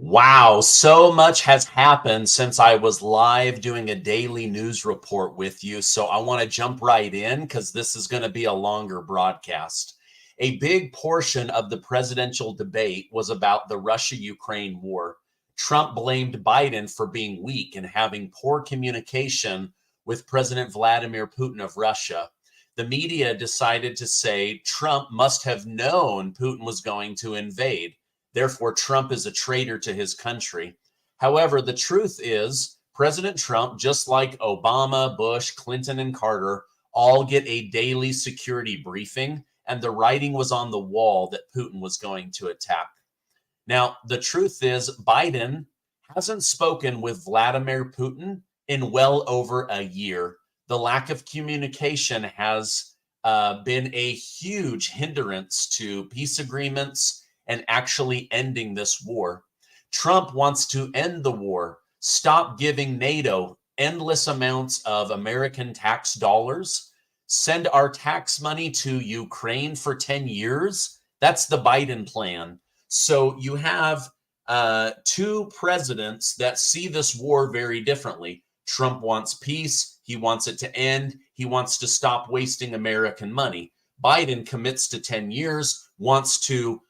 Wow, so much has happened since I was live doing a daily news report with you. So I want to jump right in because this is going to be a longer broadcast. A big portion of the presidential debate was about the Russia Ukraine war. Trump blamed Biden for being weak and having poor communication with President Vladimir Putin of Russia. The media decided to say Trump must have known Putin was going to invade. Therefore, Trump is a traitor to his country. However, the truth is, President Trump, just like Obama, Bush, Clinton, and Carter, all get a daily security briefing, and the writing was on the wall that Putin was going to attack. Now, the truth is, Biden hasn't spoken with Vladimir Putin in well over a year. The lack of communication has been a huge hindrance to peace agreements and actually ending this war. Trump wants to end the war, stop giving NATO endless amounts of American tax dollars, send our tax money to Ukraine for 10 years. That's the Biden plan. So you have two presidents that see this war very differently. Trump wants peace. He wants it to end. He wants to stop wasting American money. Biden commits to 10 years, wants to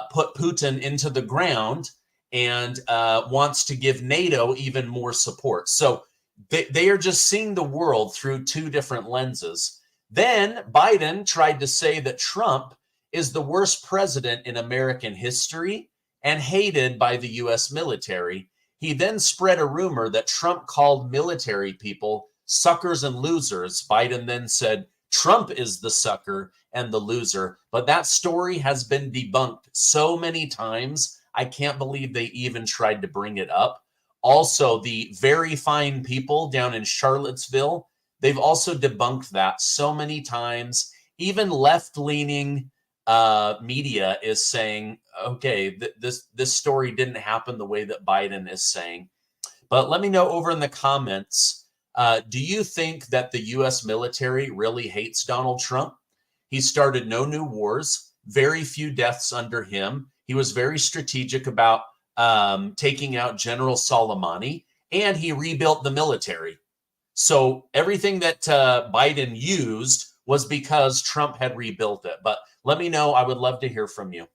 put Putin into the ground, and wants to give NATO even more support. So they are just seeing the world through two different lenses. Then Biden tried to say that Trump is the worst president in American history and hated by the U.S. military. He then spread a rumor that Trump called military people suckers and losers. Biden then said Trump is the sucker and the loser. But that story has been debunked so many times, I can't believe they even tried to bring it up. Also, the very fine people down in Charlottesville, they've also debunked that so many times. Even left-leaning media is saying, okay, this story didn't happen the way that Biden is saying. But let me know over in the comments, do you think that the U.S. military really hates Donald Trump? He started no new wars, very few deaths under him. He was very strategic about taking out General Soleimani, and he rebuilt the military. So everything that Biden used was because Trump had rebuilt it. But let me know. I would love to hear from you.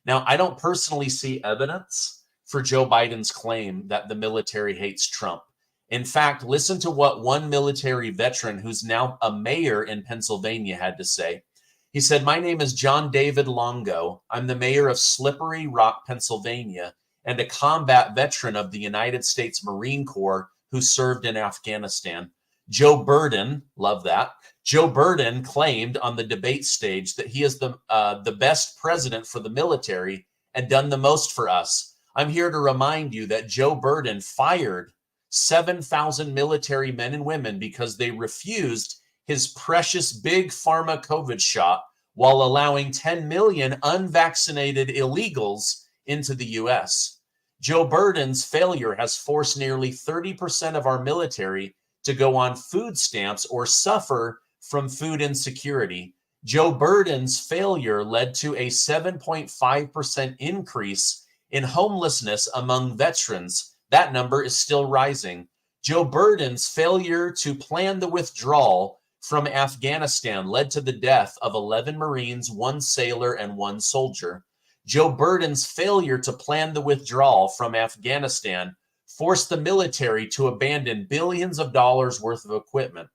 Now, I don't personally see evidence for Joe Biden's claim that the military hates Trump. In fact, listen to what one military veteran who's now a mayor in Pennsylvania had to say. He said, "My name is Jondavid Longo. I'm the mayor of Slippery Rock, Pennsylvania, and a combat veteran of the United States Marine Corps who served in Afghanistan." Joe Burden, love that. Joe Burden claimed on the debate stage that he is the best president for the military and done the most for us. I'm here to remind you that Joe Burden fired 7,000 military men and women because they refused his precious big pharma COVID shot while allowing 10 million unvaccinated illegals into the U.S. Joe Burden's failure has forced nearly 30% of our military to go on food stamps or suffer from food insecurity. Joe Burden's failure led to a 7.5% increase in homelessness among veterans. That number is still rising. Joe Burden's failure to plan the withdrawal from Afghanistan led to the death of 11 Marines, 1 sailor, and 1 soldier. Joe Burden's failure to plan the withdrawal from Afghanistan forced the military to abandon billions of dollars worth of equipment.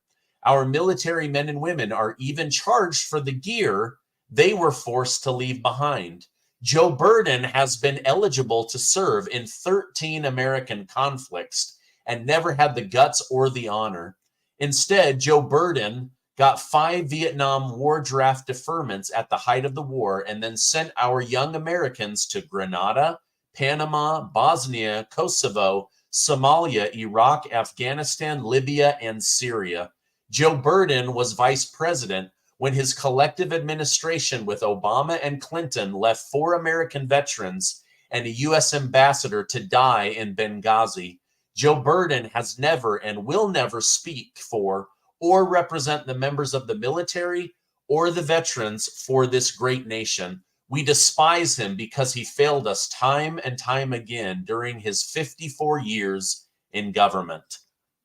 Our military men and women are even charged for the gear they were forced to leave behind. Joe Burden has been eligible to serve in 13 American conflicts and never had the guts or the honor. Instead, Joe Burden got 5 Vietnam War draft deferments at the height of the war and then sent our young Americans to Grenada, Panama, Bosnia, Kosovo, Somalia, Iraq, Afghanistan, Libya, and Syria. Joe Burden was vice president when his collective administration with Obama and Clinton left 4 American veterans and a U.S. ambassador to die in Benghazi. Joe Burden has never and will never speak for or represent the members of the military or the veterans for this great nation. We despise him because he failed us time and time again during his 54 years in government.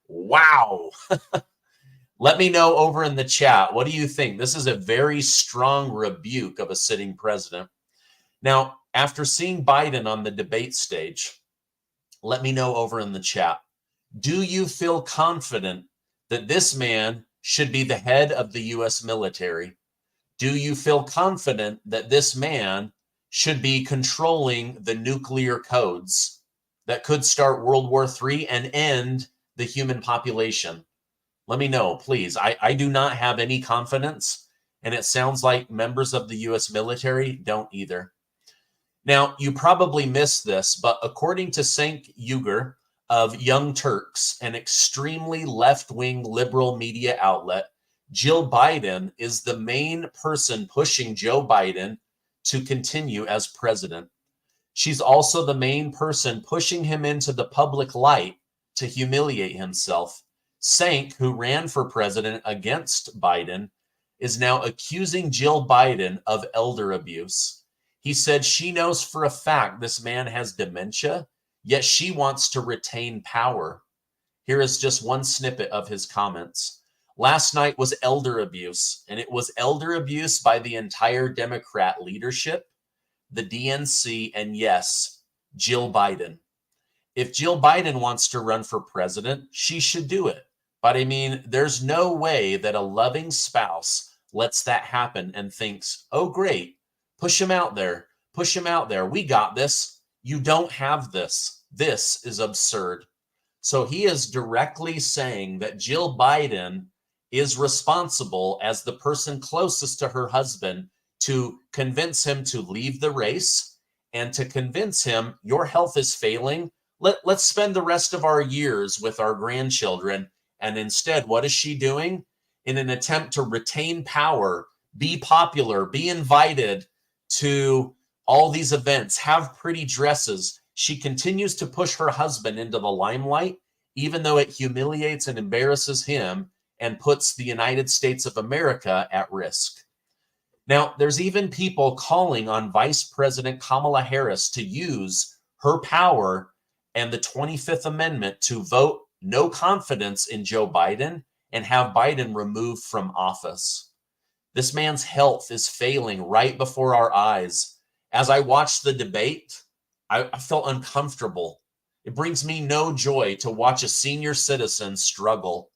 Wow. Let me know over in the chat. What do you think? This is a very strong rebuke of a sitting president. Now, after seeing Biden on the debate stage, let me know over in the chat. Do you feel confident that this man should be the head of the U.S. military? Do you feel confident that this man should be controlling the nuclear codes that could start World War III and end the human population? Let me know, please. I do not have any confidence, and it sounds like members of the U.S. military don't either. Now, you probably missed this, but according to Cenk Uygur of Young Turks, an extremely left-wing liberal media outlet, Jill Biden is the main person pushing Joe Biden to continue as president. She's also the main person pushing him into the public light to humiliate himself. Cenk, who ran for president against Biden, is now accusing Jill Biden of elder abuse. He said she knows for a fact this man has dementia, yet she wants to retain power. Here is just one snippet of his comments. Last night was elder abuse, and it was elder abuse by the entire Democrat leadership, the DNC, and yes, Jill Biden. If Jill Biden wants to run for president, she should do it. But I mean, there's no way that a loving spouse lets that happen and thinks, oh, great, push him out there, push him out there. We got this. You don't have this. This is absurd. So he is directly saying that Jill Biden is responsible as the person closest to her husband to convince him to leave the race and to convince him your health is failing. Let's spend the rest of our years with our grandchildren. And instead, what is she doing? In an attempt to retain power, be popular, be invited to all these events, have pretty dresses, she continues to push her husband into the limelight, even though it humiliates and embarrasses him and puts the United States of America at risk. Now, there's even people calling on Vice President Kamala Harris to use her power and the 25th Amendment to vote no confidence in Joe Biden and have Biden removed from office. This man's health is failing right before our eyes. As I watched the debate, I felt uncomfortable. It brings me no joy to watch a senior citizen struggle.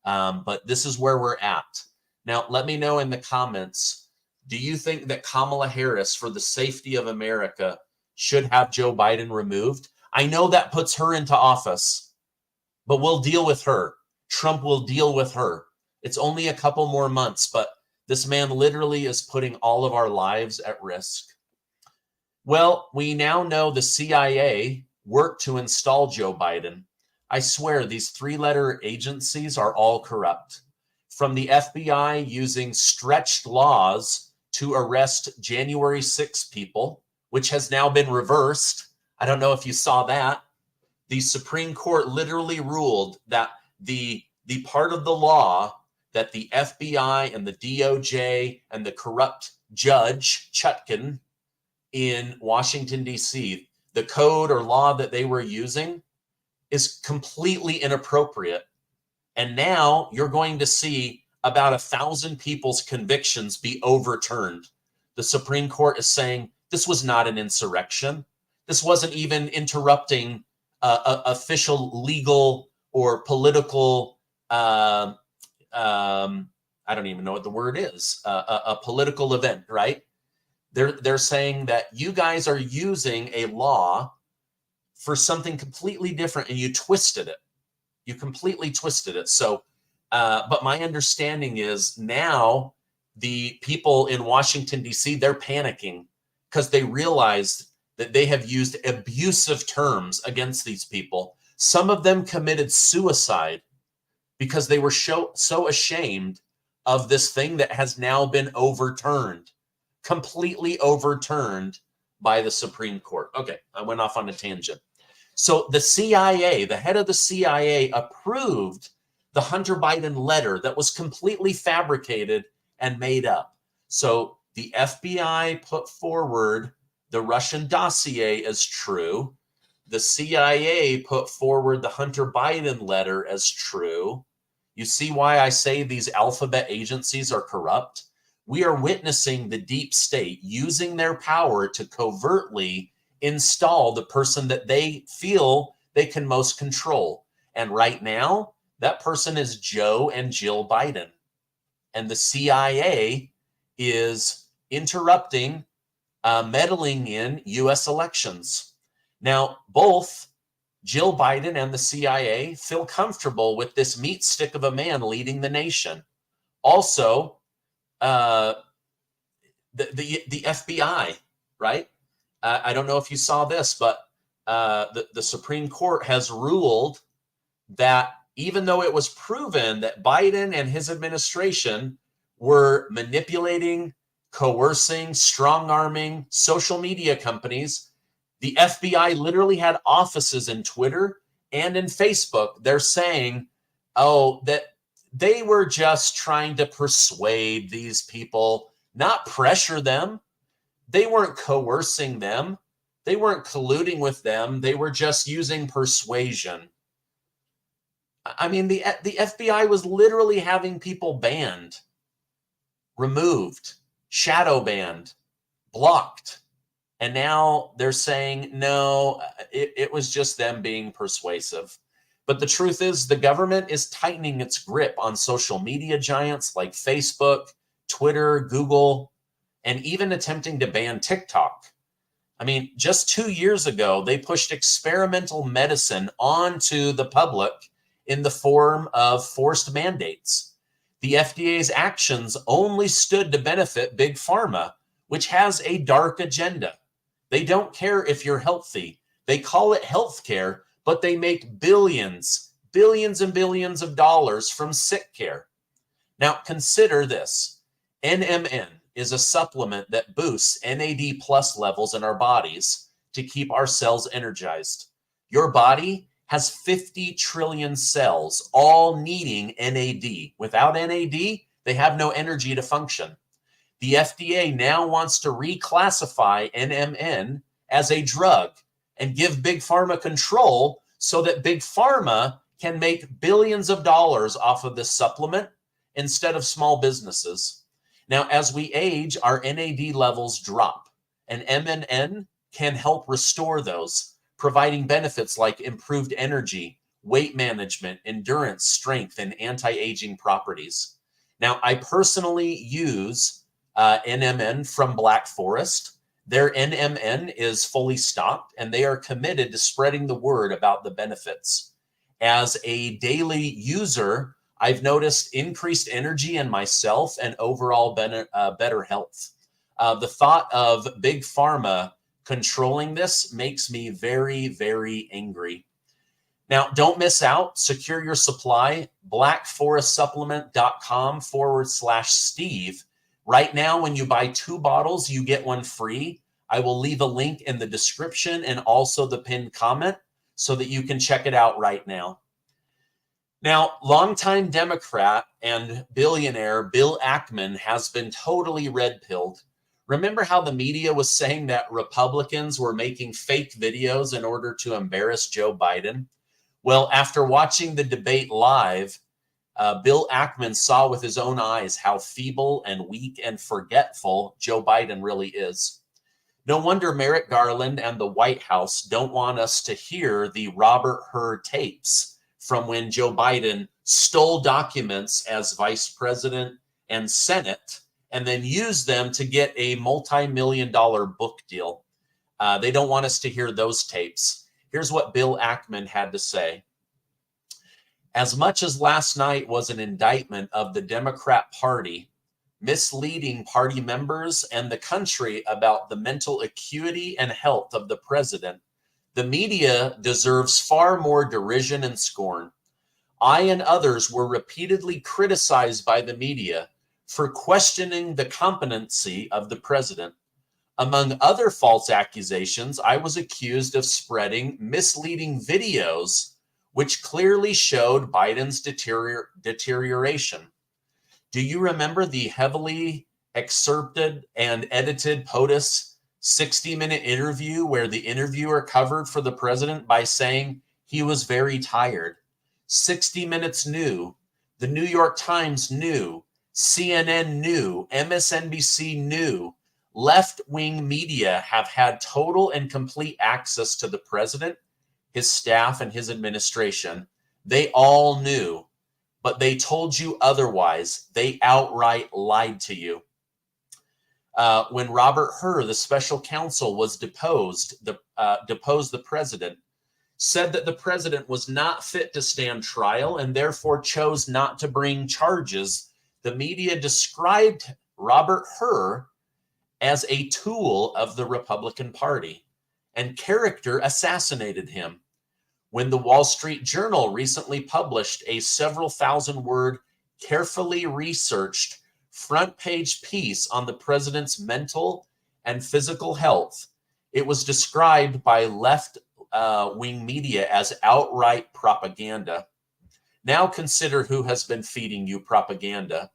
But this is where we're at. Now, let me know in the comments, do you think that Kamala Harris, for the safety of America, should have Joe Biden removed? I know that puts her into office, but we'll deal with her. Trump will deal with her. It's only a couple more months, but this man literally is putting all of our lives at risk. Well, we now know the CIA worked to install Joe Biden. I swear these three-letter agencies are all corrupt. From the FBI using stretched laws to arrest January 6 people, which has now been reversed. I don't know if you saw that. The Supreme Court literally ruled that the part of the law that the FBI and the DOJ and the corrupt judge, Chutkan, in Washington, D.C., the code or law that they were using is completely inappropriate. And now you're going to see about 1,000 people's convictions be overturned. The Supreme Court is saying this was not an insurrection. This wasn't even interrupting official legal or political, I don't even know what the word is, a political event, right? They're saying that you guys are using a law for something completely different and you twisted it. You completely twisted it. So, but my understanding is now the people in Washington, D.C., they're panicking because they realized that they have used abusive terms against these people. Some of them committed suicide because they were so ashamed of this thing that has now been overturned, completely overturned by the Supreme Court. Okay, I went off on a tangent. So the CIA, the head of the CIA, approved the Hunter Biden letter that was completely fabricated and made up. So The FBI put forward the Russian dossier as true. The CIA put forward the Hunter Biden letter as true. You see why I say these alphabet agencies are corrupt? We are witnessing the deep state using their power to covertly install the person that they feel they can most control. And right now, that person is Joe and Jill Biden. And the CIA is interrupting, meddling in U.S. elections. Now, both Jill Biden and the CIA feel comfortable with this meat stick of a man leading the nation. Also, the FBI, right? I don't know if you saw this, but the Supreme Court has ruled that even though it was proven that Biden and his administration were manipulating, coercing, strong-arming social media companies, the FBI literally had offices in Twitter and in Facebook. They're saying, oh, that they were just trying to persuade these people, not pressure them. They weren't coercing them. They weren't colluding with them. They were just using persuasion. I mean, the FBI was literally having people banned, removed, shadow banned, blocked. And now they're saying, no, it was just them being persuasive. But the truth is, the government is tightening its grip on social media giants like Facebook, Twitter, Google, and even attempting to ban TikTok. I mean, just 2 years ago, they pushed experimental medicine onto the public in the form of forced mandates. The FDA's actions only stood to benefit Big Pharma, which has a dark agenda. They don't care if you're healthy. They call it healthcare, but they make billions and billions of dollars from sick care. Now, consider this. NMN is a supplement that boosts NAD plus levels in our bodies to keep our cells energized. Your body has 50 trillion cells, all needing NAD. Without NAD, they have no energy to function. The FDA now wants to reclassify NMN as a drug and give Big Pharma control so that Big Pharma can make billions of dollars off of this supplement instead of small businesses. Now, as we age, our NAD levels drop, and MNN can help restore those, providing benefits like improved energy, weight management, endurance, strength, and anti-aging properties. Now, I personally use NMN from Black Forest. Their NMN is fully stocked, and they are committed to spreading the word about the benefits. As a daily user, I've noticed increased energy in myself and overall better health. The thought of Big Pharma controlling this makes me very, very angry. Now, don't miss out. Secure your supply. blackforestsupplement.com/Steve. Right now, when you buy 2 bottles, you get 1 free. I will leave a link in the description and also the pinned comment so that you can check it out right now. Now, longtime Democrat and billionaire Bill Ackman has been totally red-pilled. Remember how the media was saying that Republicans were making fake videos in order to embarrass Joe Biden? Well, after watching the debate live, Bill Ackman saw with his own eyes how feeble and weak and forgetful Joe Biden really is. No wonder Merrick Garland and the White House don't want us to hear the Robert Hur tapes from when Joe Biden stole documents as vice president and Senate and then used them to get a multi-million-dollar book deal. They don't want us to hear those tapes. Here's what Bill Ackman had to say. As much as last night was an indictment of the Democrat Party, misleading party members and the country about the mental acuity and health of the president, the media deserves far more derision and scorn. I and others were repeatedly criticized by the media for questioning the competency of the president. Among other false accusations, I was accused of spreading misleading videos which clearly showed Biden's deterioration. Do you remember the heavily excerpted and edited POTUS 60-minute interview where the interviewer covered for the president by saying he was very tired. 60 Minutes knew, the New York Times knew, CNN knew, MSNBC knew. Left-wing media have had total and complete access to the president, his staff, and his administration. They all knew, but they told you otherwise. They outright lied to you. When Robert Hur, the special counsel, was deposed the president, said that the president was not fit to stand trial and therefore chose not to bring charges. The media described Robert Hur as a tool of the Republican Party and character assassinated him. When the Wall Street Journal recently published a several thousand-word, carefully researched front-page piece on the president's mental and physical health, it was described by left-wing media as outright propaganda. Now consider who has been feeding you propaganda.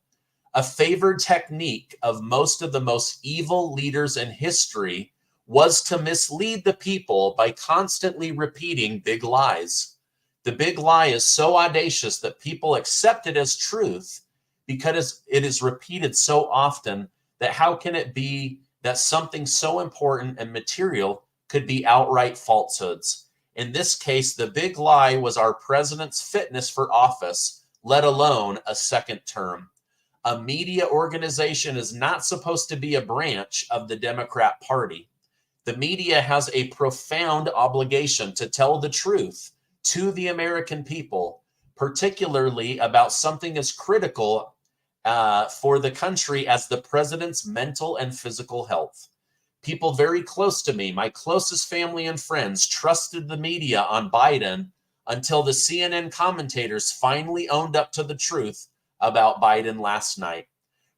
A favored technique of most of the most evil leaders in history was to mislead the people by constantly repeating big lies. The big lie is so audacious that people accept it as truth because it is repeated so often that how can it be that something so important and material could be outright falsehoods? In this case, the big lie was our president's fitness for office, let alone a second term. A media organization is not supposed to be a branch of the Democrat Party. The media has a profound obligation to tell the truth to the American people, particularly about something as critical for the country as the president's mental and physical health. People very close to me, my closest family and friends, trusted the media on Biden until the CNN commentators finally owned up to the truth about Biden last night.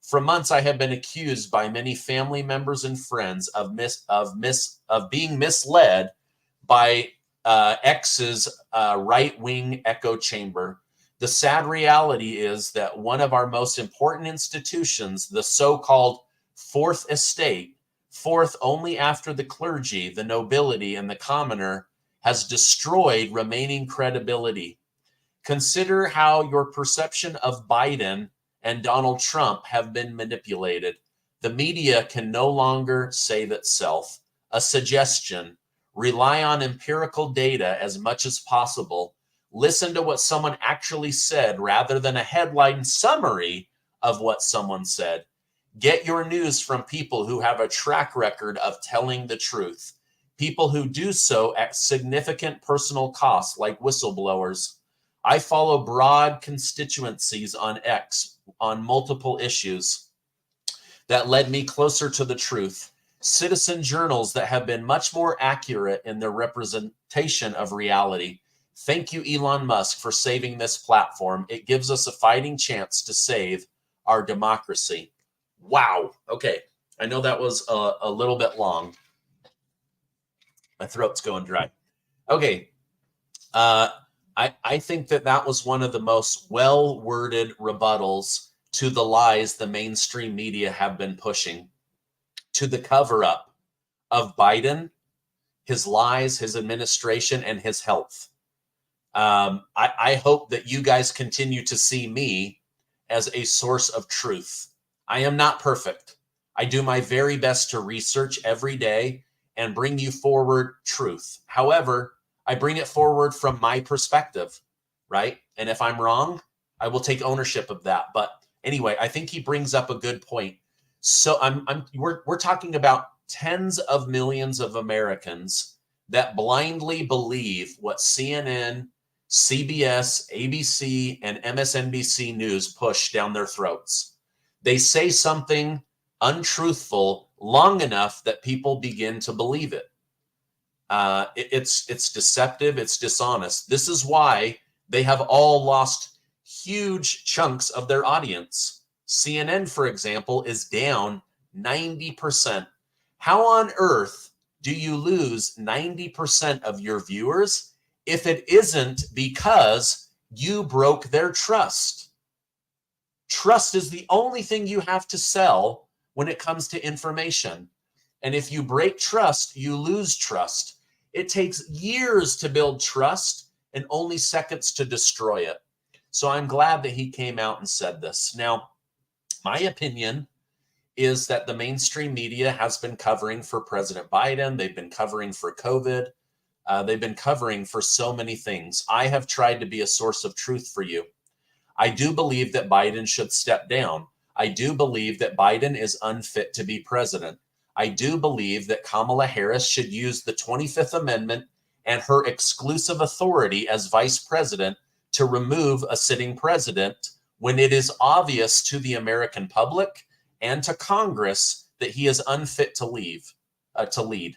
For months, I have been accused by many family members and friends of being misled by X's right-wing echo chamber. The sad reality is that one of our most important institutions, the so-called Fourth Estate, fourth only after the clergy, the nobility, and the commoner, has destroyed remaining credibility. Consider how your perception of Biden and Donald Trump have been manipulated. The media can no longer save itself. A suggestion: rely on empirical data as much as possible. Listen to what someone actually said rather than a headline summary of what someone said. Get your news from people who have a track record of telling the truth. People who do so at significant personal cost, like whistleblowers. I follow broad constituencies on X on multiple issues that led me closer to the truth. Citizen journals that have been much more accurate in their representation of reality. Thank you, Elon Musk, for saving this platform. It gives us a fighting chance to save our democracy. Wow. Okay. I know that was a little bit long. My throat's going dry. Okay. I think that was one of the most well-worded rebuttals to the lies the mainstream media have been pushing, to the cover-up of Biden, his lies, his administration, and his health. I hope that you guys continue to see me as a source of truth. I am not perfect. I do my very best to research every day and bring you forward truth. However, I bring it forward from my perspective, right? And if I'm wrong, I will take ownership of that. But anyway, I think he brings up a good point. So we're talking about tens of millions of Americans that blindly believe what CNN, CBS, ABC, and MSNBC News push down their throats. They say something untruthful long enough that people begin to believe it. It's deceptive. It's dishonest. This is why they have all lost huge chunks of their audience. CNN, for example, is down 90%. How on earth do you lose 90% of your viewers if it isn't because you broke their trust? Trust is the only thing you have to sell when it comes to information. And if you break trust, you lose trust. It takes years to build trust and only seconds to destroy it. So I'm glad that he came out and said this. Now, my opinion is that the mainstream media has been covering for President Biden. They've been covering for COVID. They've been covering for so many things. I have tried to be a source of truth for you. I do believe that Biden should step down. I do believe that Biden is unfit to be president. I do believe that Kamala Harris should use the 25th Amendment and her exclusive authority as vice president to remove a sitting president when it is obvious to the American public and to Congress that he is unfit to lead.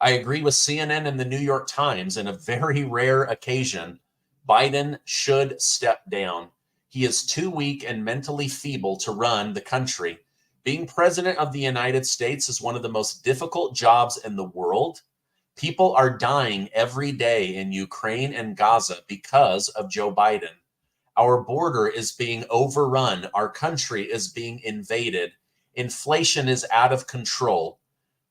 I agree with CNN and the New York Times. In a very rare occasion, Biden should step down. He is too weak and mentally feeble to run the country. Being president of the United States is one of the most difficult jobs in the world. People are dying every day in Ukraine and Gaza because of Joe Biden. Our border is being overrun. Our country is being invaded. Inflation is out of control.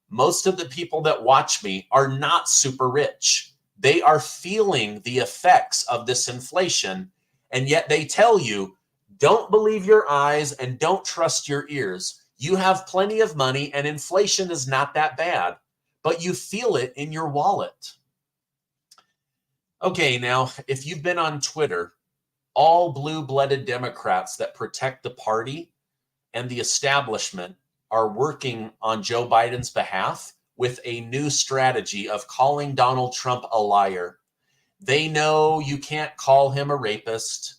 Most of the people that watch me are not super rich. They are feeling the effects of this inflation, and yet they tell you, don't believe your eyes and don't trust your ears. You have plenty of money and inflation is not that bad, but you feel it in your wallet. Okay, now, if you've been on Twitter, all blue-blooded Democrats that protect the party and the establishment are working on Joe Biden's behalf with a new strategy of calling Donald Trump a liar. They know you can't call him a rapist.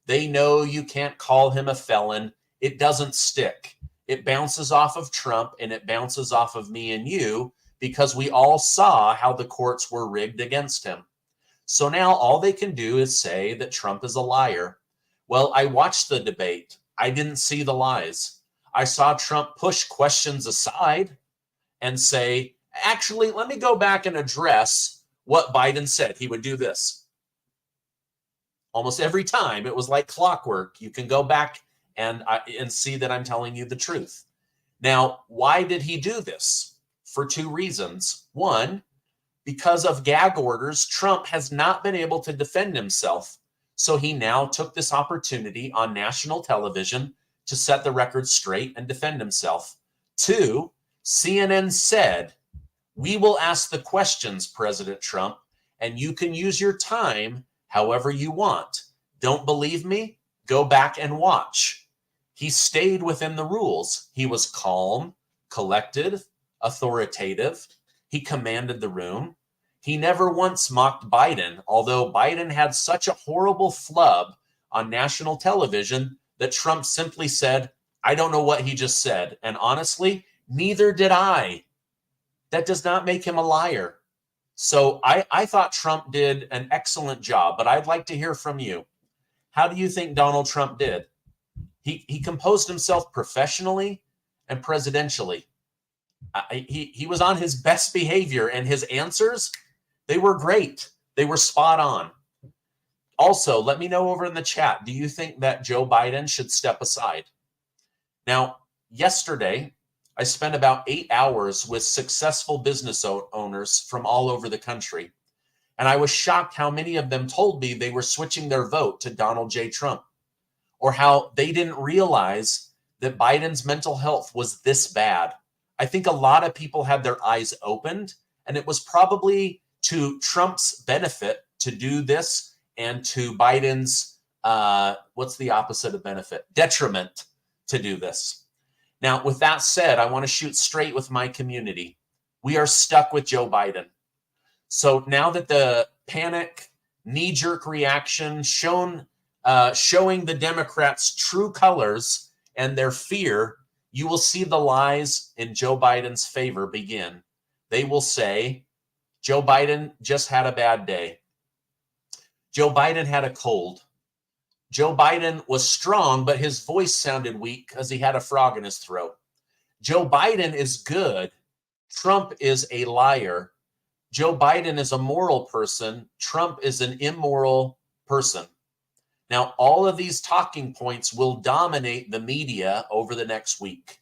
They know you can't call him a felon. It doesn't stick. It bounces off of Trump and it bounces off of me and you because we all saw how the courts were rigged against him. So now all they can do is say that Trump is a liar. Well, I watched the debate. I didn't see the lies. I saw Trump push questions aside and say, actually, let me go back and address what Biden said. He would do this. Almost every time, it was like clockwork. You can go back and see that I'm telling you the truth. Now, why did he do this? For two reasons. One, because of gag orders, Trump has not been able to defend himself. So he now took this opportunity on national television to set the record straight and defend himself. Two, CNN said, we will ask the questions, President Trump, and you can use your time however you want. Don't believe me? Go back and watch. He stayed within the rules. He was calm, collected, authoritative. He commanded the room. He never once mocked Biden, although Biden had such a horrible flub on national television that Trump simply said, I don't know what he just said. And honestly, neither did I. That does not make him a liar. So I thought Trump did an excellent job, but I'd like to hear from you. How do you think Donald Trump did? He composed himself professionally and presidentially. He was on his best behavior, and his answers, they were great. They were spot on. Also, let me know over in the chat, do you think that Joe Biden should step aside? Now, yesterday, I spent about 8 hours with successful business owners from all over the country. And I was shocked how many of them told me they were switching their vote to Donald J. Trump, or how they didn't realize that Biden's mental health was this bad. I think a lot of people had their eyes opened, and it was probably to Trump's benefit to do this and to Biden's, what's the opposite of benefit? Detriment to do this. Now, with that said, I want to shoot straight with my community. We are stuck with Joe Biden. So now that the panic, knee-jerk reaction showing the Democrats' true colors and their fear, you will see the lies in Joe Biden's favor begin. They will say, Joe Biden just had a bad day. Joe Biden had a cold. Joe Biden was strong, but his voice sounded weak because he had a frog in his throat. Joe Biden is good. Trump is a liar. Joe Biden is a moral person. Trump is an immoral person. Now, all of these talking points will dominate the media over the next week.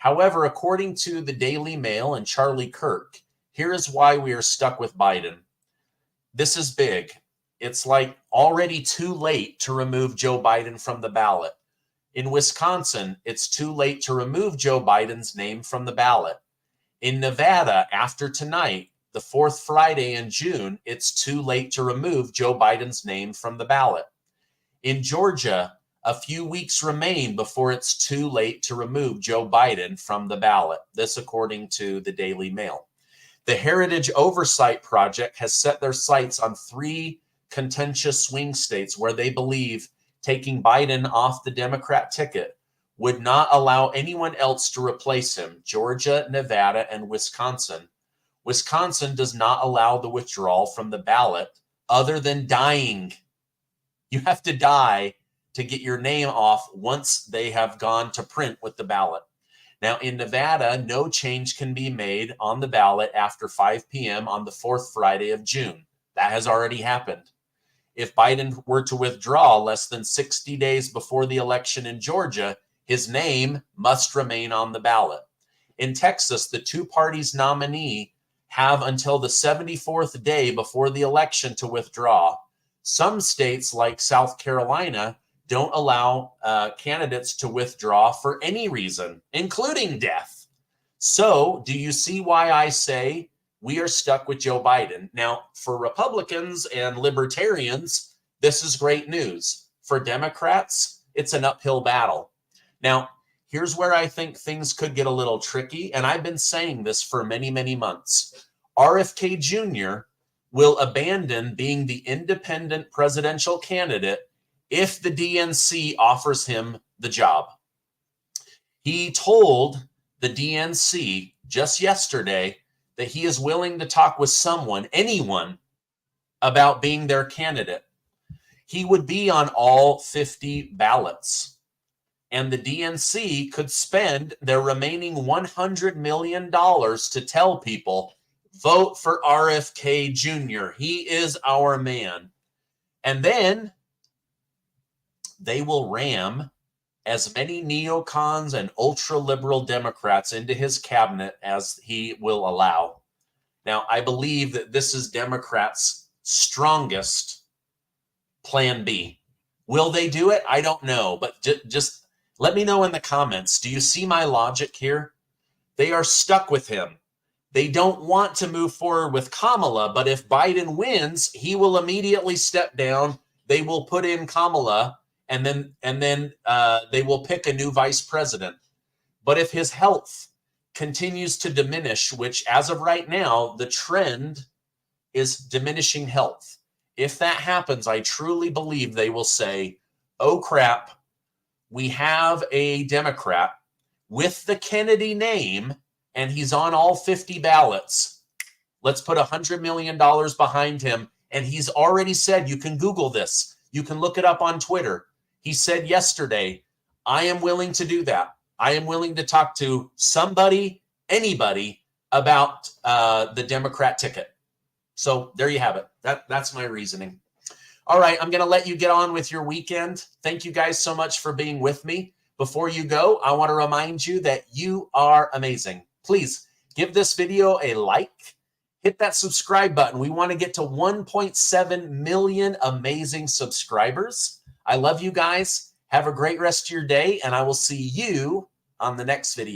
However, according to the Daily Mail and Charlie Kirk, here is why we are stuck with Biden. This is big. It's like already too late to remove Joe Biden from the ballot. In Wisconsin, it's too late to remove Joe Biden's name from the ballot. In Nevada, after tonight, the fourth Friday in June, it's too late to remove Joe Biden's name from the ballot. In Georgia, a few weeks remain before it's too late to remove Joe Biden from the ballot. This according to the Daily Mail. The Heritage Oversight Project has set their sights on 3 contentious swing states where they believe taking Biden off the Democrat ticket would not allow anyone else to replace him: Georgia, Nevada, and Wisconsin. Wisconsin does not allow the withdrawal from the ballot other than dying. You have to die to get your name off once they have gone to print with the ballot. Now, in Nevada, no change can be made on the ballot after 5 p.m. on the fourth Friday of June. That has already happened. If Biden were to withdraw less than 60 days before the election in Georgia, his name must remain on the ballot. In Texas, the 2 parties' nominee have until the 74th day before the election to withdraw. Some states, like South Carolina, don't allow candidates to withdraw for any reason, including death. So, do you see why I say we are stuck with Joe Biden? Now, for Republicans and libertarians, this is great news. For Democrats, it's an uphill battle. Now, here's where I think things could get a little tricky, and I've been saying this for many, many months. RFK Jr. will abandon being the independent presidential candidate if the DNC offers him the job. He told the DNC just yesterday that he is willing to talk with someone, anyone, about being their candidate. He would be on all 50 ballots, and the DNC could spend their remaining $100 million to tell people, vote for RFK Jr. He is our man. And then they will ram as many neocons and ultra-liberal Democrats into his cabinet as he will allow. Now, I believe that this is Democrats' strongest plan B. Will they do it? I don't know, but just let me know in the comments. Do you see my logic here? They are stuck with him. They don't want to move forward with Kamala, but if Biden wins, he will immediately step down. They will put in Kamala, and then they will pick a new vice president. But if his health continues to diminish, which as of right now, the trend is diminishing health. If that happens, I truly believe they will say, oh crap, we have a Democrat with the Kennedy name, and he's on all 50 ballots. Let's put $100 million behind him. And he's already said, you can Google this. You can look it up on Twitter. He said yesterday, I am willing to do that. I am willing to talk to somebody, anybody, about the Democrat ticket. So there you have it. That's my reasoning. All right, I'm going to let you get on with your weekend. Thank you guys so much for being with me. Before you go, I want to remind you that you are amazing. Please give this video a like. Hit that subscribe button. We want to get to 1.7 million amazing subscribers. I love you guys. Have a great rest of your day, and I will see you on the next video.